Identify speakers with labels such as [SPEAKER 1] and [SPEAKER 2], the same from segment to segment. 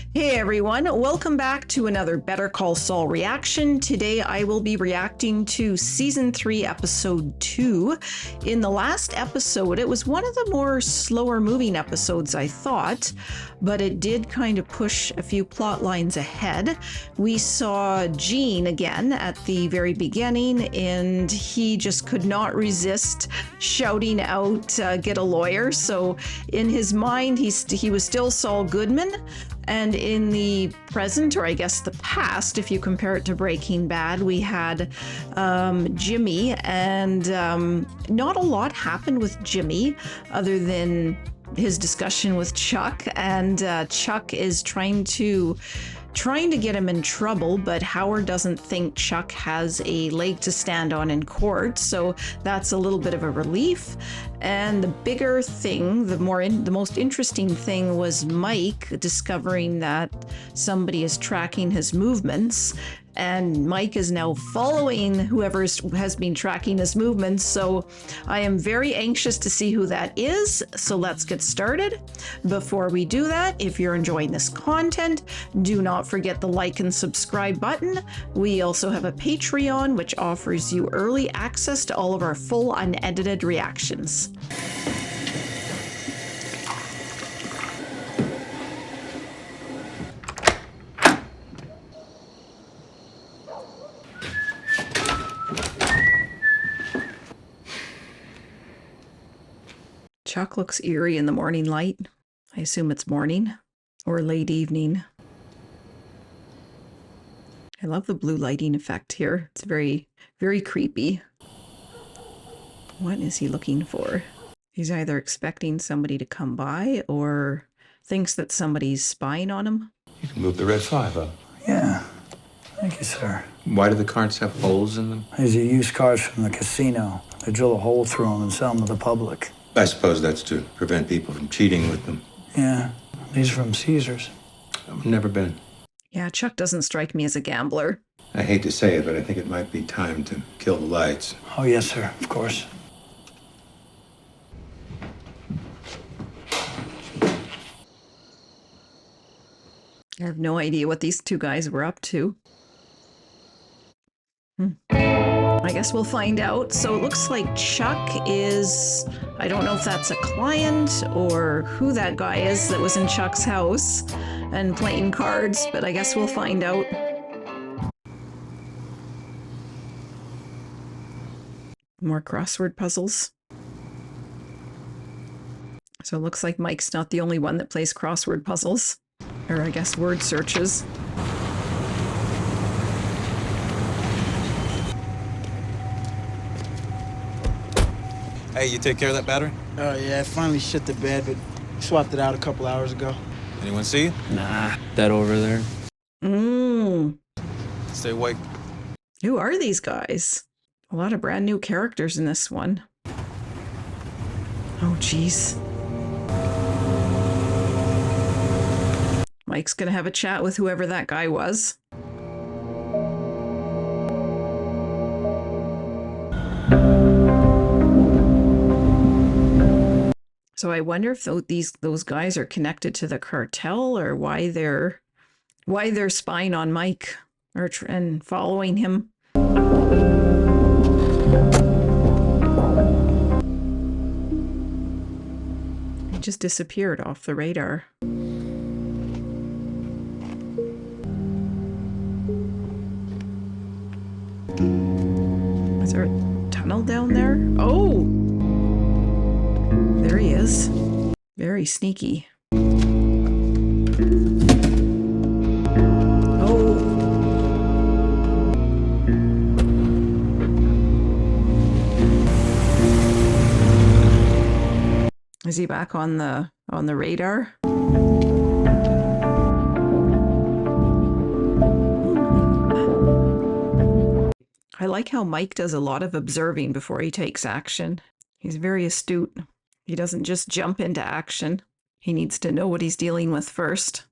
[SPEAKER 1] Hey everyone, welcome back to another Better Call Saul reaction. Today I will be reacting to Season 3, Episode 2. In the last episode, it was one of the more slower moving episodes, I thought, but it did kind of push a few plot lines ahead. We saw Gene again at the very beginning, and he just could not resist shouting out, get a lawyer. So in his mind, he was still Saul Goodman. And in the present, or I guess the past, if you compare it to Breaking Bad, we had Jimmy, and not a lot happened with Jimmy other than his discussion with Chuck, and Chuck is trying to get him in trouble, but Howard doesn't think Chuck has a leg to stand on in court, so that's a little bit of a relief. And the bigger thing, the most interesting thing was Mike discovering that somebody is tracking his movements, and Mike is now following whoever has been tracking his movements. So I am very anxious to see who that is. So let's get started. Before we do that, if you're enjoying this content, do not forget the like and subscribe button. We also have a Patreon, which offers you early access to all of our full unedited reactions. Chuck looks eerie in the morning light. I assume it's morning or late evening. I love the blue lighting effect here. It's very, very creepy. What is he looking for? He's either expecting somebody to come by or thinks that somebody's spying on him.
[SPEAKER 2] You can move the red 5 up.
[SPEAKER 3] Yeah. Thank you, sir.
[SPEAKER 2] Why do the carts have holes in them?
[SPEAKER 3] These are used cars from the casino. They drill a hole through them and sell them to the public.
[SPEAKER 2] I suppose that's to prevent people from cheating with them.
[SPEAKER 3] Yeah. These are from Caesar's.
[SPEAKER 2] I've never been.
[SPEAKER 1] Yeah, Chuck doesn't strike me as a gambler.
[SPEAKER 2] I hate to say it, but I think it might be time to kill the lights.
[SPEAKER 3] Oh, yes, sir. Of course.
[SPEAKER 1] I have no idea what these two guys were up to. I guess we'll find out. So it looks like Chuck is, I don't know if that's a client or who that guy is that was in Chuck's house and playing cards, but I guess we'll find out. More crossword puzzles. So it looks like Mike's not the only one that plays crossword puzzles, or I guess word searches.
[SPEAKER 4] Hey, you take care of that battery?
[SPEAKER 5] Oh, yeah, I finally shit the bed, but swapped it out a couple hours ago.
[SPEAKER 4] Anyone see you?
[SPEAKER 6] Nah, that over there.
[SPEAKER 4] Stay awake.
[SPEAKER 1] Who are these guys? A lot of brand new characters in this one. Oh, geez. Mike's gonna have a chat with whoever that guy was. So I wonder if those guys are connected to the cartel, or why they're spying on Mike and following him. He just disappeared off the radar. Is there a tunnel down there? Oh! There he is. Very sneaky. Oh. Is he back on the radar? I like how Mike does a lot of observing before he takes action. He's very astute. He doesn't just jump into action. He needs to know what he's dealing with first.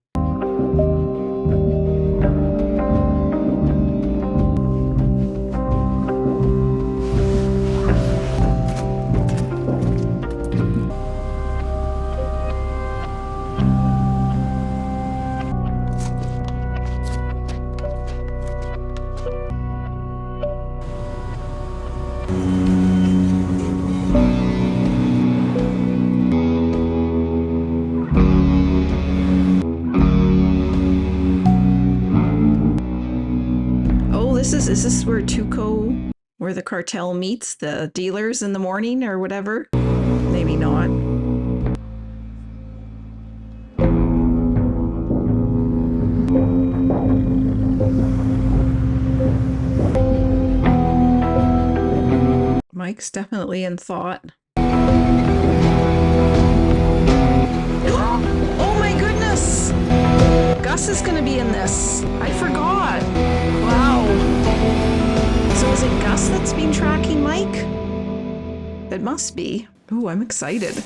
[SPEAKER 1] is this where where the cartel meets the dealers in the morning or whatever? Maybe not. Mike's definitely in thought. Oh my goodness! Gus is gonna be in this. I forgot. Wow. So is it Gus that's been tracking Mike? It must be. Ooh, I'm excited.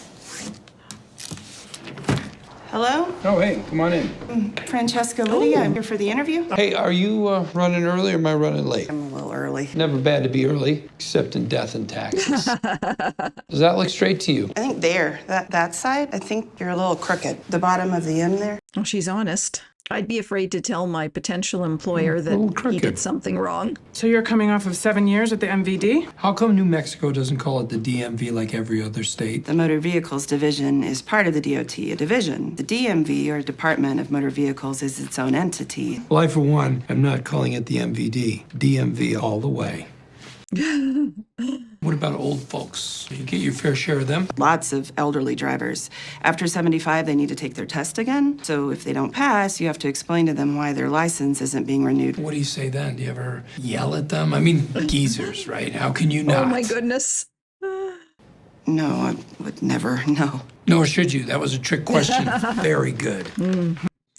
[SPEAKER 6] Hello,
[SPEAKER 7] Oh, hey, come on in.
[SPEAKER 6] Francesca Lydia. I'm here for the interview.
[SPEAKER 7] Hey, are you running early or am I running late?
[SPEAKER 6] I'm a little early.
[SPEAKER 7] Never bad to be early, except in death and taxes. Does that look straight to you?
[SPEAKER 6] I think that side, I think you're a little crooked. The bottom of the M there.
[SPEAKER 1] Oh, she's honest. I'd be afraid to tell my potential employer that he did something wrong.
[SPEAKER 8] So you're coming off of 7 years at the MVD?
[SPEAKER 7] How come New Mexico doesn't call it the DMV like every other state?
[SPEAKER 6] The Motor Vehicles Division is part of the DOT, a division. The DMV, or Department of Motor Vehicles, is its own entity.
[SPEAKER 7] Well, I, for one, am not calling it the MVD. DMV all the way. What about old folks? You get your fair share of them?
[SPEAKER 6] Lots of elderly drivers. After 75, they need to take their test again. So if they don't pass, you have to explain to them why their license isn't being renewed.
[SPEAKER 7] What do you say then? Do you ever yell at them? I mean, geezers, right? How can you not?
[SPEAKER 1] Oh my goodness.
[SPEAKER 6] No, I would never, no.
[SPEAKER 7] Nor should you. That was a trick question. Very good.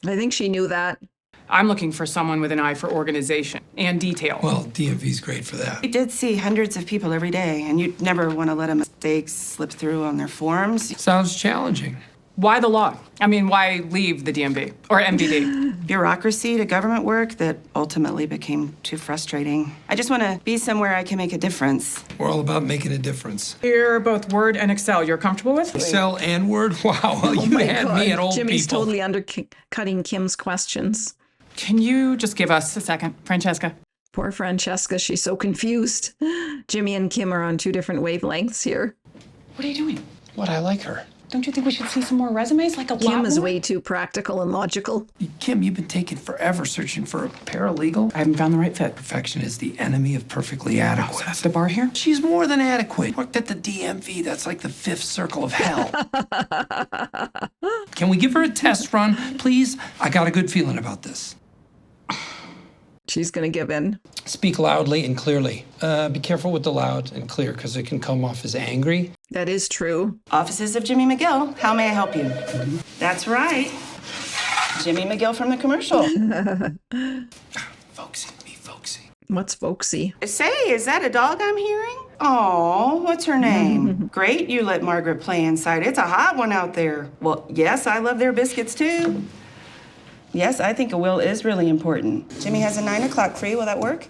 [SPEAKER 1] I think she knew that.
[SPEAKER 8] I'm looking for someone with an eye for organization and detail.
[SPEAKER 7] Well, DMV's great for that.
[SPEAKER 6] We did see hundreds of people every day, and you'd never want to let a mistake slip through on their forms.
[SPEAKER 7] Sounds challenging.
[SPEAKER 8] Why the law? I mean, why leave the DMV or MVD?
[SPEAKER 6] Bureaucracy to government work that ultimately became too frustrating. I just want to be somewhere I can make a difference.
[SPEAKER 7] We're all about making a difference.
[SPEAKER 8] You're both Word and Excel. You're comfortable with?
[SPEAKER 7] Excel and Word? Wow, you had me at old
[SPEAKER 1] Jimmy's
[SPEAKER 7] people.
[SPEAKER 1] totally undercutting Kim's questions.
[SPEAKER 8] Can you just give us a second, Francesca?
[SPEAKER 1] Poor Francesca, she's so confused. Jimmy and Kim are on two different wavelengths here.
[SPEAKER 8] What are you doing?
[SPEAKER 7] What, I like her.
[SPEAKER 8] Don't you think we should see some more resumes? Like a
[SPEAKER 1] Kim
[SPEAKER 8] lot
[SPEAKER 1] is
[SPEAKER 8] more?
[SPEAKER 1] way too practical and logical.
[SPEAKER 7] Kim, you've been taking forever searching for a paralegal.
[SPEAKER 8] I haven't found the right fit.
[SPEAKER 7] Perfection is the enemy of perfectly adequate.
[SPEAKER 8] So that's the bar here?
[SPEAKER 7] She's more than adequate. Worked at the DMV. That's like the fifth circle of hell. Can we give her a test run, please? I got a good feeling about this.
[SPEAKER 1] She's gonna give in.
[SPEAKER 7] Speak loudly and clearly. Be careful with the loud and clear, because it can come off as angry.
[SPEAKER 1] That is true.
[SPEAKER 6] Offices of Jimmy McGill. How may I help you? That's right. Jimmy McGill from the commercial.
[SPEAKER 7] Folksy, be folksy.
[SPEAKER 1] What's folksy?
[SPEAKER 6] Say, is that a dog I'm hearing? Oh, what's her name? Great, you let Margaret play inside. It's a hot one out there. Well, yes, I love their biscuits too. Yes, I think a will is really important. Jimmy has a 9 o'clock free. Will that work?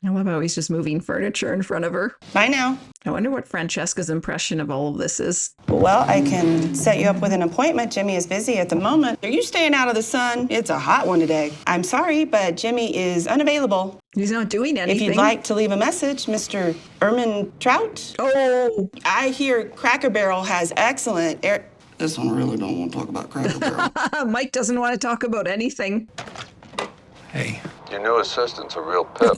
[SPEAKER 1] I love how he's just moving furniture in front of her.
[SPEAKER 6] Bye now.
[SPEAKER 1] I wonder what Francesca's impression of all of this is.
[SPEAKER 6] Well, I can set you up with an appointment. Jimmy is busy at the moment. Are you staying out of the sun? It's a hot one today. I'm sorry, but Jimmy is unavailable.
[SPEAKER 1] He's not doing anything.
[SPEAKER 6] If you'd like to leave a message, Mr. Ermin Trout.
[SPEAKER 1] Oh,
[SPEAKER 6] I hear Cracker Barrel has excellent air. This one really don't want to talk about Cracker Barrel.
[SPEAKER 1] Mike doesn't want to talk about anything.
[SPEAKER 7] Hey,
[SPEAKER 9] Your new assistant's a real pip.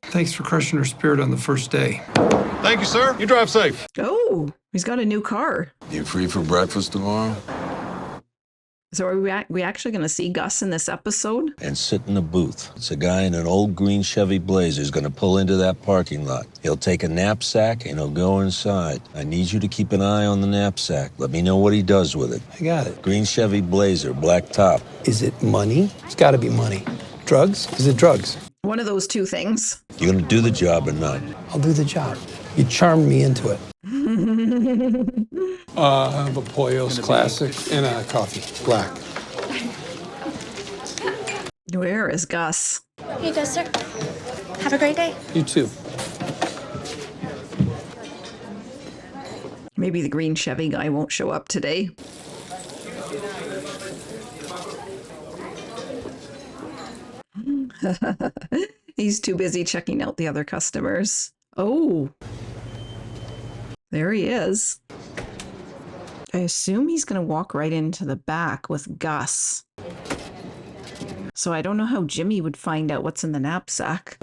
[SPEAKER 7] thanks for crushing her spirit on the first day.
[SPEAKER 9] Thank you, sir. You drive safe.
[SPEAKER 1] Oh, he's got a new car.
[SPEAKER 9] You free for breakfast tomorrow?
[SPEAKER 1] So are we actually going to see Gus in this episode?
[SPEAKER 10] And sit in a booth. It's a guy in an old green Chevy Blazer who's going to pull into that parking lot. He'll take a knapsack and he'll go inside. I need you to keep an eye on the knapsack. Let me know what he does with it.
[SPEAKER 7] I got it.
[SPEAKER 10] Green Chevy Blazer, black top.
[SPEAKER 7] Is it money? It's got to be money. Drugs? Is it drugs?
[SPEAKER 1] One of those two things.
[SPEAKER 10] You going to do the job or not?
[SPEAKER 7] I'll do the job. You charmed me into it. I have a Pollo's Classic and a coffee. Black.
[SPEAKER 1] Where is Gus?
[SPEAKER 11] Here you go, sir. Have a great day.
[SPEAKER 7] You too.
[SPEAKER 1] Maybe the green Chevy guy won't show up today. He's too busy checking out the other customers. Oh, there he is. I assume he's going to walk right into the back with Gus. So I don't know how Jimmy would find out what's in the knapsack.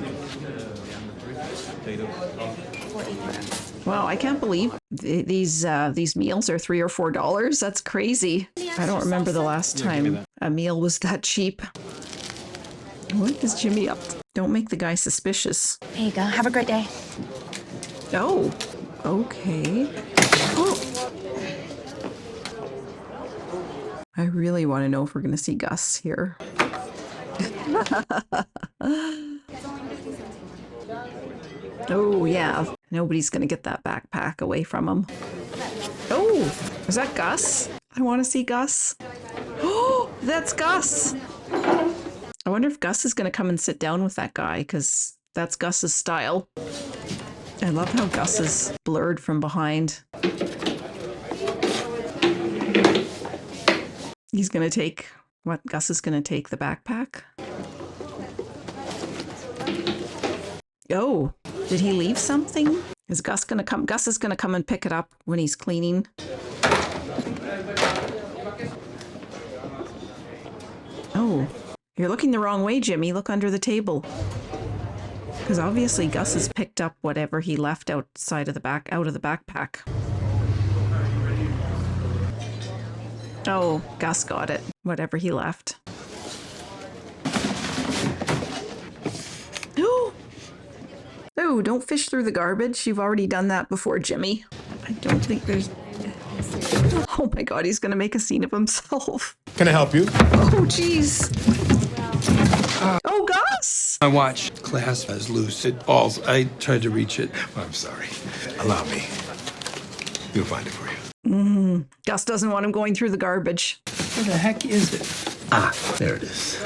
[SPEAKER 1] Wow, I can't believe these meals are $3 or $4. That's crazy. I don't remember the last time a meal was that cheap. What is Jimmy up to? Don't make the guy suspicious.
[SPEAKER 11] Here you go. Have a great day.
[SPEAKER 1] Oh, okay. Oh. I really want to know if we're going to see Gus here. Oh, yeah. Nobody's going to get that backpack away from him. Oh, is that Gus? I want to see Gus. Oh, that's Gus. I wonder if Gus is going to come and sit down with that guy, because that's Gus's style. I love how Gus is blurred from behind. He's going to take... What? Gus is going to take the backpack? Oh, did he leave something? Is Gus going to come? Gus is going to come and pick it up when he's cleaning. Oh, you're looking the wrong way, Jimmy. Look under the table. Because obviously Gus has picked up whatever he left outside of the out of the backpack. Oh, Gus got it. Whatever he left. Oh, don't fish through the garbage. You've already done that before, Jimmy. I don't think there's... Oh my God, he's going to make a scene of himself.
[SPEAKER 2] Can I help you?
[SPEAKER 1] Oh, jeez. Oh, Gus!
[SPEAKER 7] My watch clasp is loose. It falls. I tried to reach it.
[SPEAKER 2] I'm sorry. Allow me. We'll find it for you.
[SPEAKER 1] Gus doesn't want him going through the garbage.
[SPEAKER 7] Where the heck is it?
[SPEAKER 2] Ah, there it is.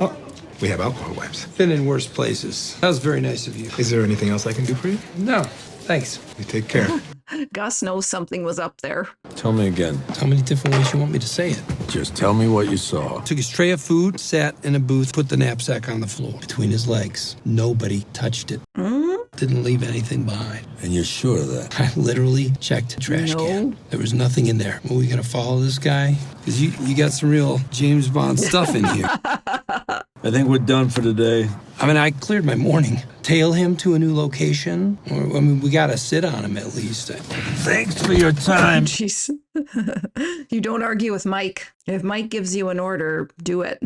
[SPEAKER 2] Oh, we have alcohol wipes.
[SPEAKER 7] Been in worse places. That was very nice of you.
[SPEAKER 2] Is there anything else I can do for you?
[SPEAKER 7] No, thanks.
[SPEAKER 2] You take care.
[SPEAKER 1] Gus knows something was up there.
[SPEAKER 10] Tell me again.
[SPEAKER 7] How many different ways you want me to say it?
[SPEAKER 10] Just tell me what you saw.
[SPEAKER 7] Took his tray of food, sat in a booth, put the knapsack on the floor between his legs. Nobody touched it. Didn't leave anything behind.
[SPEAKER 10] And you're sure of that?
[SPEAKER 7] I literally checked the trash can. There was nothing in there. Are we gonna follow this guy? Because you got some real James Bond stuff in here.
[SPEAKER 10] I think we're done for today.
[SPEAKER 7] I mean, I cleared my morning. Tail him to a new location? Or, I mean, we gotta sit on him at least.
[SPEAKER 10] Thanks for your time.
[SPEAKER 1] Jeez. You don't argue with Mike. If Mike gives you an order, do it.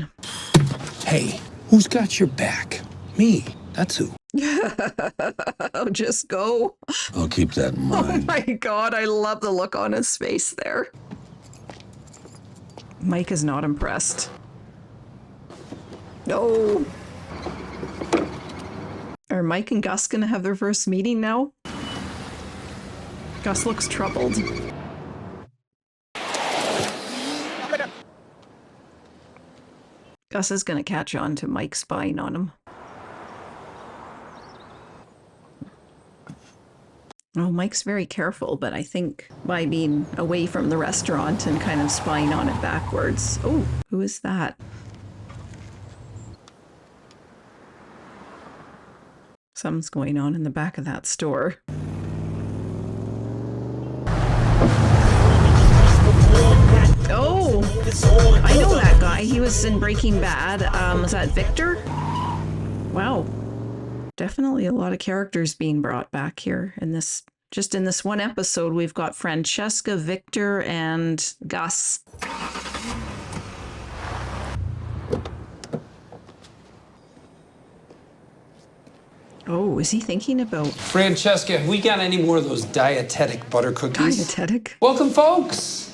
[SPEAKER 7] Hey, who's got your back? Me. That's who.
[SPEAKER 1] Just go.
[SPEAKER 10] I'll keep that in
[SPEAKER 1] Oh
[SPEAKER 10] mind.
[SPEAKER 1] my God, I love the look on his face there. Mike is not impressed. No. Are Mike and Gus gonna have their first meeting now? Gus looks troubled. Gus is gonna catch on to Mike spying on him. Oh, Mike's very careful, but I think by being away from the restaurant and kind of spying on it backwards. Oh, who is that? Something's going on in the back of that store. Oh, I know that guy. He was in Breaking Bad. Was that Victor? Wow. Definitely a lot of characters being brought back here in this. Just in this one episode, we've got Francesca, Victor, and Gus. Oh, is he thinking about...
[SPEAKER 7] Francesca, have we got any more of those dietetic butter cookies?
[SPEAKER 1] Dietetic?
[SPEAKER 7] Welcome, folks.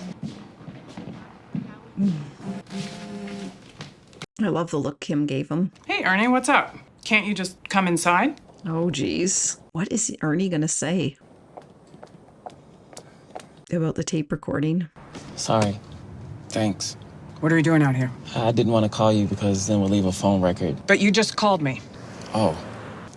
[SPEAKER 1] I love the look Kim gave him.
[SPEAKER 8] Hey, Ernie, what's up? Can't you just come inside?
[SPEAKER 1] Oh, geez. What is Ernie going to say about the tape recording?
[SPEAKER 12] Sorry. Thanks.
[SPEAKER 8] What are you doing out here?
[SPEAKER 12] I didn't want to call you because then we'll leave a phone record.
[SPEAKER 8] But you just called me.
[SPEAKER 12] Oh,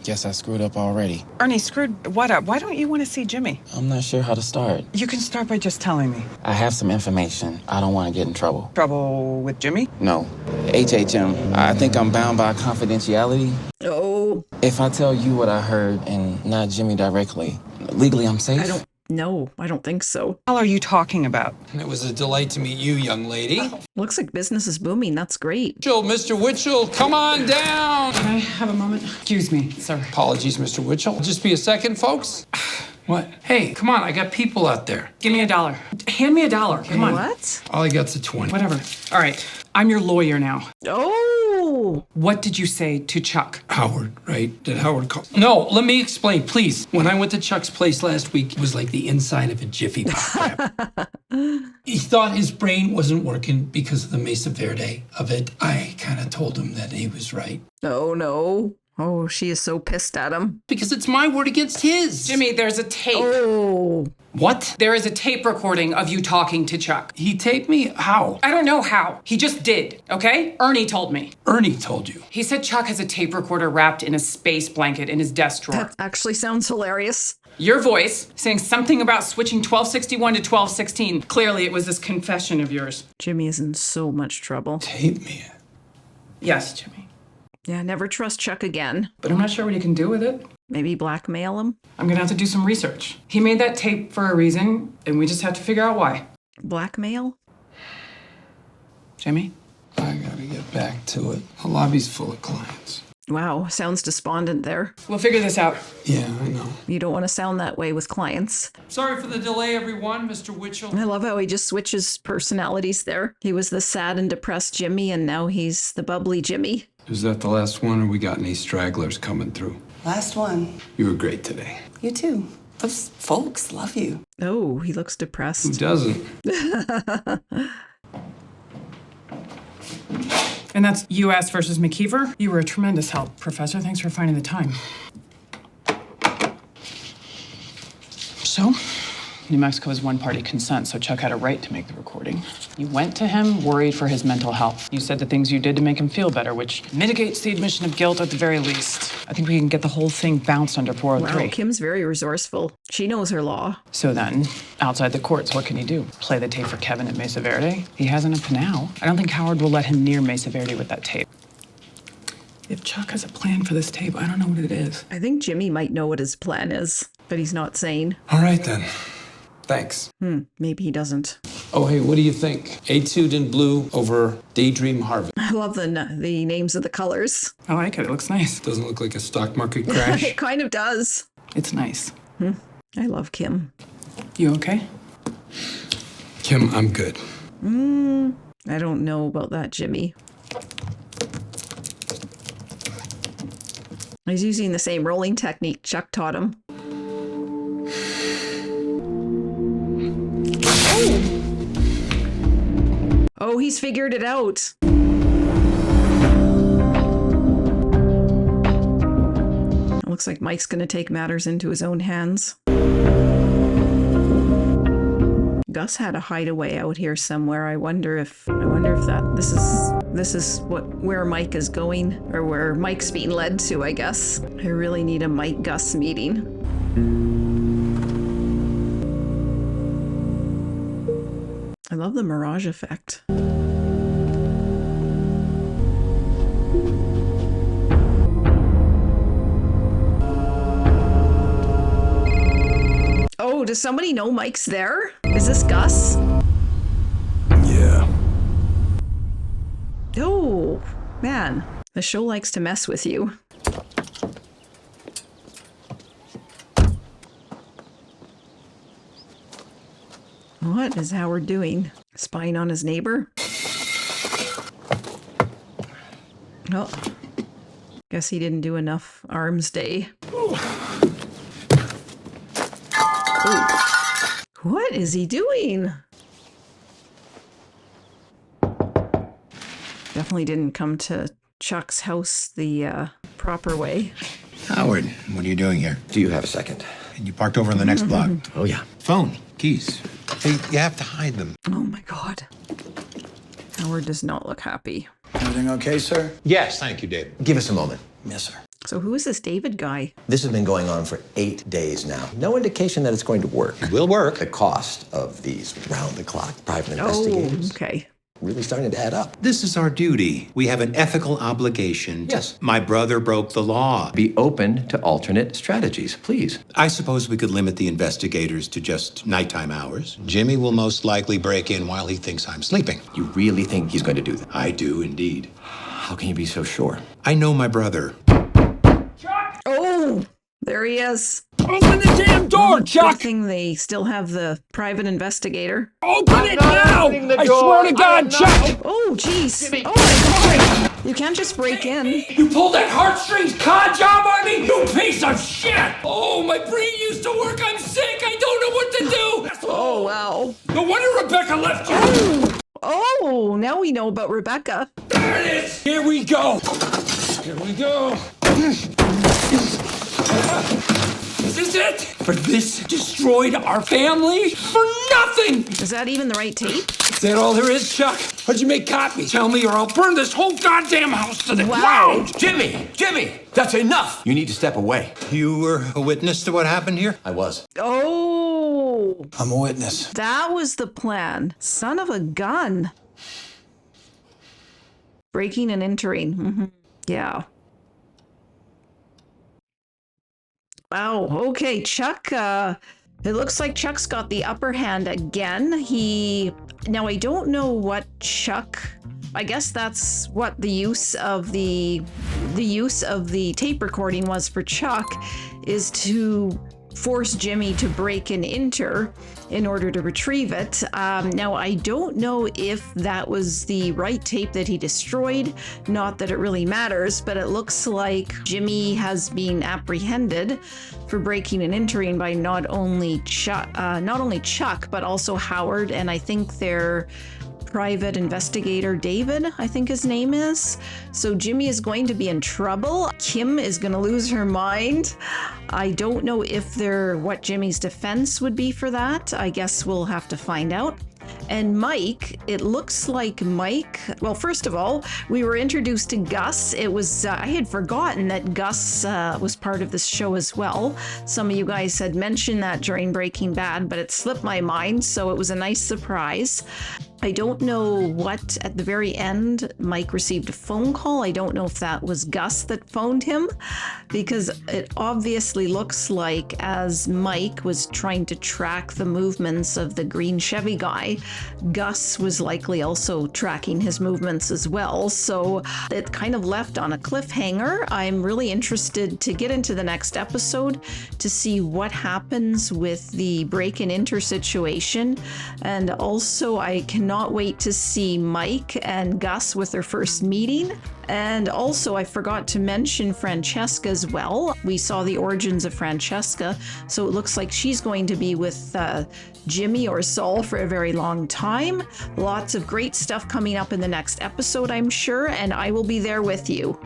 [SPEAKER 12] guess I screwed up already.
[SPEAKER 8] Ernie, screwed what up? Why don't you want to see Jimmy?
[SPEAKER 12] I'm not sure how to start.
[SPEAKER 8] You can start by just telling me.
[SPEAKER 12] I have some information. I don't want to get in trouble.
[SPEAKER 8] Trouble with Jimmy?
[SPEAKER 12] No. HHM. I think I'm bound by confidentiality.
[SPEAKER 1] Oh.
[SPEAKER 12] If I tell you what I heard and not Jimmy directly, legally I'm safe?
[SPEAKER 1] No, I don't think so.
[SPEAKER 6] What the hell are you talking about?
[SPEAKER 7] It was a delight to meet you, young lady.
[SPEAKER 1] Looks like business is booming. That's great.
[SPEAKER 7] Mr. Witchell, come on down.
[SPEAKER 8] Can I have a moment? Excuse me, sir.
[SPEAKER 7] Apologies, Mr. Witchell. Just be a second, folks. What? Hey, come on, I got people out there.
[SPEAKER 8] Give me $1. Hand me $1. Come on.
[SPEAKER 1] What?
[SPEAKER 7] All I got's a 20.
[SPEAKER 8] Whatever. All right. I'm your lawyer now.
[SPEAKER 1] Oh!
[SPEAKER 8] What did you say to Chuck?
[SPEAKER 7] Howard, right? Did Howard call? No, let me explain, please. When I went to Chuck's place last week, it was like the inside of a Jiffy Pop wrap. He thought his brain wasn't working because of the Mesa Verde of it. I kind of told him that he was right.
[SPEAKER 1] Oh, no. Oh, she is so pissed at him.
[SPEAKER 7] Because it's my word against his.
[SPEAKER 8] Jimmy, there's a tape.
[SPEAKER 1] Oh.
[SPEAKER 7] What?
[SPEAKER 8] There is a tape recording of you talking to Chuck.
[SPEAKER 7] He taped me? How?
[SPEAKER 8] I don't know how. He just did, okay? Ernie told me.
[SPEAKER 7] Ernie told you?
[SPEAKER 8] He said Chuck has a tape recorder wrapped in a space blanket in his desk drawer.
[SPEAKER 1] That actually sounds hilarious.
[SPEAKER 8] Your voice saying something about switching 1261 to 1216. Clearly, it was this confession of yours.
[SPEAKER 1] Jimmy is in so much trouble.
[SPEAKER 7] Tape me?
[SPEAKER 8] Yes, Jimmy.
[SPEAKER 1] Yeah, never trust Chuck again.
[SPEAKER 8] But I'm not sure what you can do with it.
[SPEAKER 1] Maybe blackmail him?
[SPEAKER 8] I'm gonna have to do some research. He made that tape for a reason, and we just have to figure out why.
[SPEAKER 1] Blackmail?
[SPEAKER 8] Jimmy?
[SPEAKER 7] I gotta get back to it. The lobby's full of clients.
[SPEAKER 1] Wow, sounds despondent there.
[SPEAKER 8] We'll figure this out.
[SPEAKER 7] Yeah, I know.
[SPEAKER 1] You don't want to sound that way with clients.
[SPEAKER 7] Sorry for the delay, everyone, Mr. Witchell.
[SPEAKER 1] I love how he just switches personalities there. He was the sad and depressed Jimmy, and now he's the bubbly Jimmy.
[SPEAKER 7] Is that the last one, or we got any stragglers coming through?
[SPEAKER 6] Last one.
[SPEAKER 7] You were great today.
[SPEAKER 6] You too. Those folks love you.
[SPEAKER 1] Oh, he looks depressed.
[SPEAKER 7] Who doesn't?
[SPEAKER 8] And that's GUS versus McKeever. You were a tremendous help, Professor. Thanks for finding the time. So, New Mexico is one-party consent, so Chuck had a right to make the recording. You went to him worried for his mental health. You said the things you did to make him feel better, which mitigates the admission of guilt at the very least. I think we can get the whole thing bounced under 403.
[SPEAKER 1] Wow, Kim's very resourceful. She knows her law.
[SPEAKER 8] So then, outside the courts, what can he do? Play the tape for Kevin at Mesa Verde? He hasn't up to now. I don't think Howard will let him near Mesa Verde with that tape. If Chuck has a plan for this tape, I don't know what it is.
[SPEAKER 1] I think Jimmy might know what his plan is, but he's not saying.
[SPEAKER 7] All right, then. Thanks.
[SPEAKER 1] Maybe he doesn't.
[SPEAKER 7] Oh, hey, what do you think? Etude in blue over Daydream Harvest.
[SPEAKER 1] I love the names of the colors.
[SPEAKER 8] I like it. It looks nice.
[SPEAKER 7] Doesn't look like a stock market crash.
[SPEAKER 1] It kind of does.
[SPEAKER 8] It's nice.
[SPEAKER 1] I love Kim.
[SPEAKER 8] You okay?
[SPEAKER 7] Kim, I'm good.
[SPEAKER 1] I don't know about that, Jimmy. He's using the same rolling technique Chuck taught him. Oh, he's figured it out. It looks like Mike's going to take matters into his own hands. Gus had a hideaway out here somewhere. I wonder if this is where Mike is going, or where Mike's being led to, I guess. I really need a Mike Gus meeting. I love the mirage effect. Oh, does somebody know Mike's there? Is this Gus?
[SPEAKER 2] Yeah.
[SPEAKER 1] Oh, man. The show likes to mess with you. What is Howard doing? Spying on his neighbor? Oh, guess he didn't do enough Arms Day. Ooh. What is he doing? Definitely didn't come to Chuck's house the proper way.
[SPEAKER 2] Howard, what are you doing here?
[SPEAKER 13] Do you have a second?
[SPEAKER 2] And you parked over on the next block.
[SPEAKER 13] Oh, yeah.
[SPEAKER 2] Phone, keys. Hey, you have to hide them.
[SPEAKER 1] Oh my God. Howard does not look happy.
[SPEAKER 3] Everything okay, sir?
[SPEAKER 13] Yes, thank you, David. Give us a moment.
[SPEAKER 3] Yes, sir.
[SPEAKER 1] So who is this David guy?
[SPEAKER 13] This has been going on for 8 days now. No indication that it's going to work. It will work. The cost of these round-the-clock private investigators.
[SPEAKER 1] Oh, okay.
[SPEAKER 13] really starting to add up.
[SPEAKER 2] This is our duty. We have an ethical obligation.
[SPEAKER 13] Yes.
[SPEAKER 2] My brother broke the law.
[SPEAKER 13] Be open to alternate strategies, please.
[SPEAKER 2] I suppose we could limit the investigators to just nighttime hours. Jimmy will most likely break in while he thinks I'm sleeping.
[SPEAKER 13] You really think he's going to do that?
[SPEAKER 2] I do indeed.
[SPEAKER 13] How can you be so sure?
[SPEAKER 2] I know my brother.
[SPEAKER 1] Oh, there he is.
[SPEAKER 7] Open the damn door, Chuck!
[SPEAKER 1] Good thing they still have the private investigator.
[SPEAKER 7] Open it now! I swear to God, Chuck!
[SPEAKER 1] Oh, jeez. Oh, my God. You can't just break in.
[SPEAKER 7] You pulled that heartstrings con job on me, you piece of shit! Oh, my brain used to work. I'm sick. I don't know what to do.
[SPEAKER 1] Oh, wow.
[SPEAKER 7] No wonder Rebecca left you.
[SPEAKER 1] Oh, now we know about Rebecca.
[SPEAKER 7] There it is. Here we go. Here we go. Is this it? For this destroyed our family? For nothing!
[SPEAKER 1] Is that even the right tape?
[SPEAKER 7] Is that all there is, Chuck? Why'd you make copies? Tell me or I'll burn this whole goddamn house to the ground!
[SPEAKER 13] Jimmy, that's enough. You need to step away.
[SPEAKER 2] You were a witness to what happened here?
[SPEAKER 13] I was.
[SPEAKER 1] Oh,
[SPEAKER 3] I'm a witness.
[SPEAKER 1] that was the plan. Son of a gun. Breaking and entering. Yeah. Wow. Okay, Chuck. It looks like Chuck's got the upper hand again. Now I don't know what Chuck. I guess that's what the use of the tape recording was for Chuck, is to force Jimmy to break and enter in order to retrieve it. Now, I don't know if that was the right tape that he destroyed. Not that it really matters, but it looks like Jimmy has been apprehended for breaking and entering by not only Chuck, but also Howard, and I think their private investigator David, I think his name is. So Jimmy is going to be in trouble. Kim is going to lose her mind. I don't know what Jimmy's defense would be for that. I guess we'll have to find out. And Mike, it looks like Mike, well, first of all, we were introduced to Gus. It was, I had forgotten that Gus was part of this show as well. Some of you guys had mentioned that during Breaking Bad, but it slipped my mind, so it was a nice surprise. I don't know what, at the very end, Mike received a phone call. I don't know if that was Gus that phoned him, because it obviously looks like as Mike was trying to track the movements of the green Chevy guy, Gus was likely also tracking his movements as well. So it kind of left on a cliffhanger. I'm really interested to get into the next episode to see what happens with the break and enter situation. And also I cannot wait to see Mike and Gus with their first meeting. And also I forgot to mention Francesca as well. We saw the origins of Francesca, so it looks like she's going to be with Jimmy or Saul for a very long time. Lots of great stuff coming up in the next episode, I'm sure, and I will be there with you.